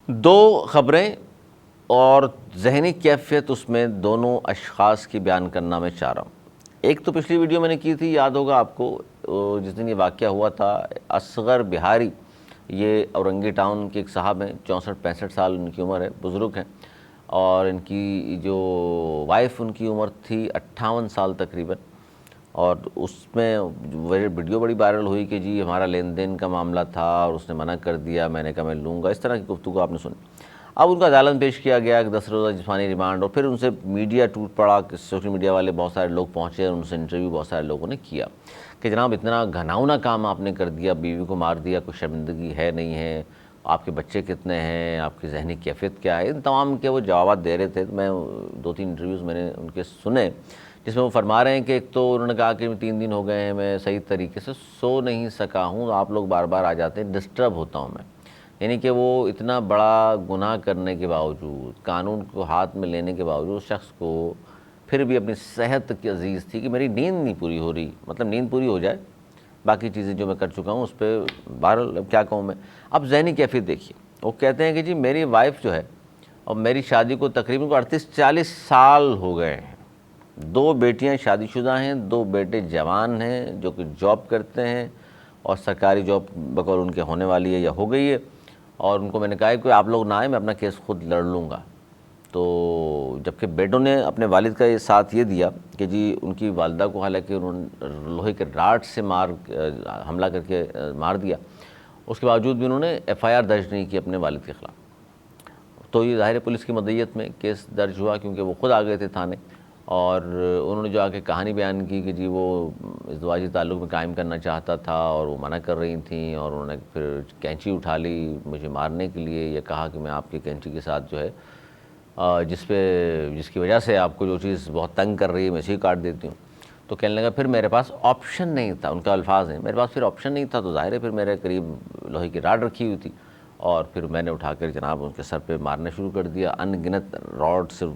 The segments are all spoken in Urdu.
دو خبریں اور ذہنی کیفیت اس میں دونوں اشخاص کی بیان کرنا میں چاہ رہا ہوں۔ ایک تو پچھلی ویڈیو میں نے کی تھی، یاد ہوگا آپ کو، جس دن یہ واقعہ ہوا تھا، اصغر بہاری، یہ اورنگی ٹاؤن کے ایک صاحب ہیں، 64-65 سال ان کی عمر ہے، بزرگ ہیں، اور ان کی جو وائف ان کی عمر تھی 58 سال تقریباً، اور اس میں ویڈیو بڑی وائرل ہوئی کہ جی ہمارا لین دین کا معاملہ تھا اور اس نے منع کر دیا، میں نے کہا میں لوں گا، اس طرح کی گفتگو آپ نے سنی۔ اب ان کا عدالت پیش کیا گیا کہ 10 روزہ جسمانی ریمانڈ، اور پھر ان سے میڈیا ٹوٹ پڑا کہ سوشل میڈیا والے بہت سارے لوگ پہنچے اور ان سے انٹرویو بہت سارے لوگوں نے کیا کہ جناب اتنا گھناؤنا کام آپ نے کر دیا، بیوی کو مار دیا، کوئی شرمندگی ہے نہیں ہے، آپ کے بچے کتنے ہیں، آپ کی ذہنی کیفیت کیا ہے، ان تمام کے وہ جوابات دے رہے تھے۔ میں 2-3 انٹرویوز میں نے ان کے سنے جس میں وہ فرما رہے ہیں کہ ایک تو انہوں نے کہا کہ 3 دن ہو گئے ہیں میں صحیح طریقے سے سو نہیں سکا ہوں، آپ لوگ بار بار آ جاتے ہیں، ڈسٹرب ہوتا ہوں میں۔ یعنی کہ وہ اتنا بڑا گناہ کرنے کے باوجود، قانون کو ہاتھ میں لینے کے باوجود، شخص کو پھر بھی اپنی صحت کی عزیز تھی کہ میری نیند نہیں پوری ہو رہی، مطلب نیند پوری ہو جائے، باقی چیزیں جو میں کر چکا ہوں اس پہ بہرحال اب کیا کہوں میں۔ اب ذہنی کیفیت دیکھیے، وہ کہتے ہیں کہ جی میری وائف جو ہے، اور میری شادی کو تقریباً 38-40 سال ہو گئے ہیں، 2 بیٹیاں شادی شدہ ہیں، 2 بیٹے جوان ہیں جو کہ جاب کرتے ہیں، اور سرکاری جاب بقول ان کے ہونے والی ہے یا ہو گئی ہے، اور ان کو میں نے کہا ہے کہ آپ لوگ نہ آئیں، میں اپنا کیس خود لڑ لوں گا۔ تو جبکہ بیٹوں نے اپنے والد کا یہ ساتھ یہ دیا کہ جی ان کی والدہ کو حالانکہ انہوں نے لوہے کے راڈ سے حملہ کر کے مار دیا، اس کے باوجود بھی انہوں نے FIR درج نہیں کی اپنے والد کے خلاف۔ تو یہ ظاہر پولیس کی مدعیت میں کیس درج ہوا، کیونکہ وہ خود آ گئے تھے تھانے، اور انہوں نے جو آ کے کہانی بیان کی کہ جی وہ ازدواجی تعلق میں قائم کرنا چاہتا تھا اور وہ منع کر رہی تھیں، اور انہوں نے پھر کینچی اٹھا لی مجھے مارنے کے لیے، یہ کہا کہ میں آپ کی کینچی کے ساتھ جو ہے جس کی وجہ سے آپ کو جو چیز بہت تنگ کر رہی ہے میں اسی کاٹ دیتی ہوں۔ تو کہنے لگا پھر میرے پاس آپشن نہیں تھا، ان کا الفاظ ہیں، میرے پاس پھر آپشن نہیں تھا، تو ظاہر ہے پھر میرے قریب لوہے کی راڈ رکھی ہوئی تھی، اور پھر میں نے اٹھا کر جناب ان کے سر پہ مارنا شروع کر دیا، ان گنت راڈ سے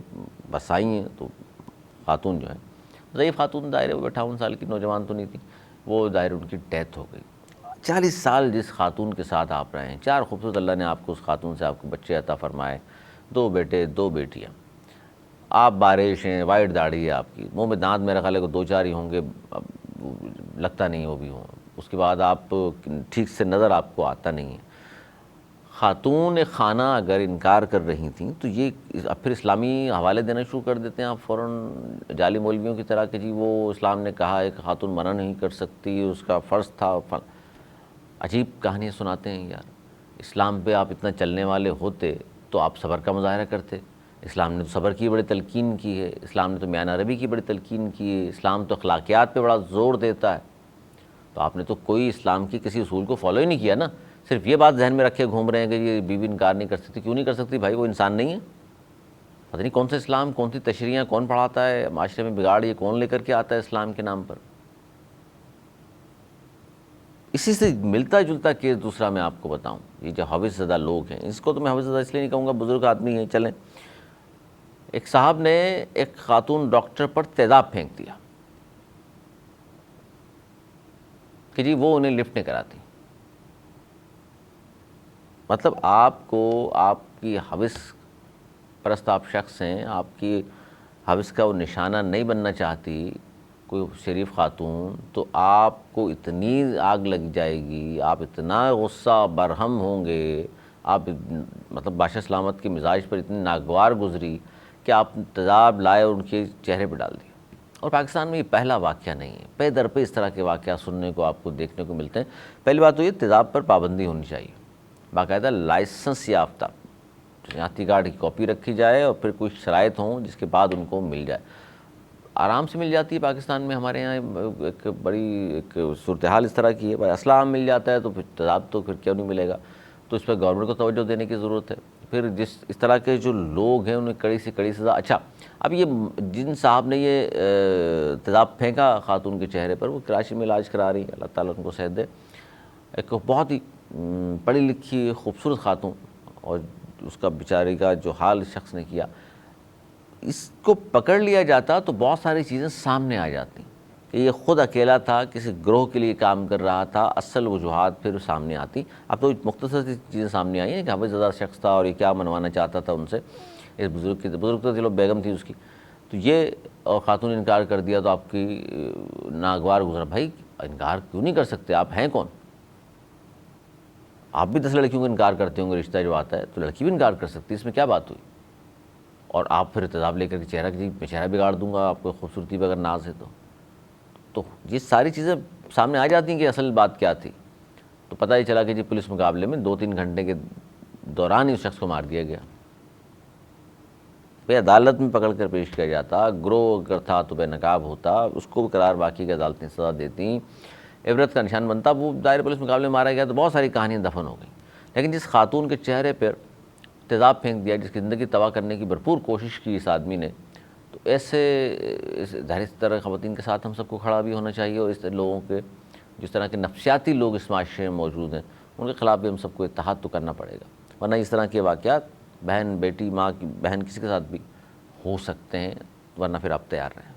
بس آئی ہیں۔ تو خاتون جو ہے ضعیف خاتون، ظاہر وہ 58 سال کی نوجوان تو نہیں تھی، وہ ظاہر ان کی ڈیتھ ہو گئی۔ 40 سال جس خاتون کے ساتھ آپ رہے ہیں، 4 خوبصورت اللہ نے آپ کو اس خاتون سے آپ کو بچے عطا فرمائے، 2 بیٹے 2 بیٹیاں، آپ بارش ہیں، وائٹ داڑھی ہے آپ کی، منہ میں دانت میرا خیال ہے کہ 2-4 ہی ہوں گے، اب لگتا نہیں وہ بھی ہوں، اس کے بعد آپ ٹھیک سے نظر آپ کو آتا نہیں ہے۔ خاتون خانہ اگر انکار کر رہی تھیں تو یہ اب پھر اسلامی حوالے دینا شروع کر دیتے ہیں آپ فوراً جعلی مولویوں کی طرح کہ جی وہ اسلام نے کہا ہے کہ خاتون منع نہیں کر سکتی، اس کا فرض تھا۔ عجیب کہانیاں سناتے ہیں یار۔ اسلام پہ آپ اتنا چلنے والے ہوتے تو آپ صبر کا مظاہرہ کرتے، اسلام نے تو صبر کی بڑی تلقین کی ہے، اسلام نے تو میان عربی کی بڑی تلقین کی ہے، اسلام تو اخلاقیات پہ بڑا زور دیتا ہے، تو آپ نے تو کوئی اسلام کی کسی اصول کو فالو ہی نہیں کیا نا، صرف یہ بات ذہن میں رکھے گھوم رہے ہیں کہ یہ بیوی انکار نہیں کر سکتی۔ کیوں نہیں کر سکتی بھائی؟ وہ انسان نہیں ہے؟ پتہ نہیں کون سا اسلام، کون سی تشریحیں کون پڑھاتا ہے، معاشرے میں بگاڑ یہ کون لے کر کے آتا ہے اسلام کے نام پر۔ اسی سے ملتا جلتا کیس دوسرا میں آپ کو بتاؤں، یہ جو حوث زدہ لوگ ہیں، اس کو تو میں حوث زدہ اس لیے نہیں کہوں گا، بزرگ آدمی ہیں، چلیں۔ ایک صاحب نے ایک خاتون ڈاکٹر پر تیزاب پھینک دیا کہ جی وہ انہیں لفٹ نہیں کراتی۔ مطلب آپ کو، آپ کی حوث پرست آپ شخص ہیں، آپ کی حوث کا وہ نشانہ نہیں بننا چاہتی کوئی شریف خاتون، تو آپ کو اتنی آگ لگ جائے گی، آپ اتنا غصہ برہم ہوں گے، آپ مطلب بادشاہ سلامت کے مزاج پر اتنی ناگوار گزری کہ آپ تیزاب لائے اور ان کے چہرے پہ ڈال دیا۔ اور پاکستان میں یہ پہلا واقعہ نہیں ہے، پے در پہ اس طرح کے واقعات سننے کو آپ کو دیکھنے کو ملتے ہیں۔ پہلی بات تو یہ تیزاب پر پابندی ہونی چاہیے، باقاعدہ لائسنس یافتہ شناختی کارڈ کی کاپی رکھی جائے، اور پھر کچھ شرائط ہوں جس کے بعد ان کو مل جائے۔ آرام سے مل جاتی ہے پاکستان میں، ہمارے یہاں ایک بڑی ایک صورتحال اس طرح کی ہے، بھائی اسلحہ مل جاتا ہے تو پھر تیزاب تو پھر کیوں نہیں ملے گا؟ تو اس پہ گورنمنٹ کو توجہ دینے کی ضرورت ہے۔ پھر اس طرح کے جو لوگ ہیں انہیں کڑی سے کڑی سزا۔ اچھا، اب یہ جن صاحب نے یہ تیزاب پھینکا خاتون کے چہرے پر، وہ کراچی میں علاج کرا رہی ہیں، اللہ تعالیٰ ان کو صحت دے، ایک بہت ہی پڑھی لکھی خوبصورت خاتون، اور اس کا بیچاری کا جو حال اس شخص نے کیا، اس کو پکڑ لیا جاتا تو بہت ساری چیزیں سامنے آ جاتی۔ کہ یہ خود اکیلا تھا، کسی گروہ کے لیے کام کر رہا تھا، اصل وجوہات پھر سامنے آتی. اب تو مختصر سی چیزیں سامنے آئی ہیں کہ حافظ زدہ شخص تھا اور یہ کیا منوانا چاہتا تھا ان سے، اس بزرگ کی. بزرگ تو چلو بیگم تھی اس کی، تو یہ اور خاتون نے انکار کر دیا تو آپ کی ناگوار گزرا. بھائی انکار کیوں نہیں کر سکتے؟ آپ ہیں کون؟ آپ بھی 10 لڑکیوں کو انکار کرتے ہوں گے، رشتہ جو آتا ہے تو لڑکی بھی انکار کر سکتی ہے، اس میں کیا بات ہوئی؟ اور آپ پھر تیزاب لے کر کے چہرہ جی میں چہرہ بگاڑ دوں گا آپ کو خوبصورتی پہ اگر ناز ہے تو یہ ساری چیزیں سامنے آ جاتی ہیں کہ اصل بات کیا تھی. تو پتہ ہی چلا کہ جی پولیس مقابلے میں 2-3 گھنٹے کے دوران ہی اس شخص کو مار دیا گیا. بھئی عدالت میں پکڑ کر پیش کیا جاتا، گروہ اگر تھا تو بے نقاب ہوتا، اس کو بھی قرار باقی کی عدالتیں سزا دیتی، عبرت کا نشان بنتا. وہ دائر پولیس مقابلے میں مارا گیا تو بہت ساری کہانیاں دفن ہو گئیں. لیکن جس خاتون کے چہرے پر تیزاب پھینک دیا، جس کی زندگی تباہ کرنے کی بھرپور کوشش کی اس آدمی نے، تو ایسے ظاہر اس طرح خواتین کے ساتھ ہم سب کو کھڑا بھی ہونا چاہیے. اور اس طرح لوگوں کے جس طرح کے نفسیاتی لوگ اس معاشرے میں موجود ہیں ان کے خلاف بھی ہم سب کو اتحاد تو کرنا پڑے گا، ورنہ اس طرح کے واقعات بہن بیٹی ماں کی بہن کسی کے ساتھ بھی ہو سکتے ہیں، ورنہ پھر آپ تیار رہیں.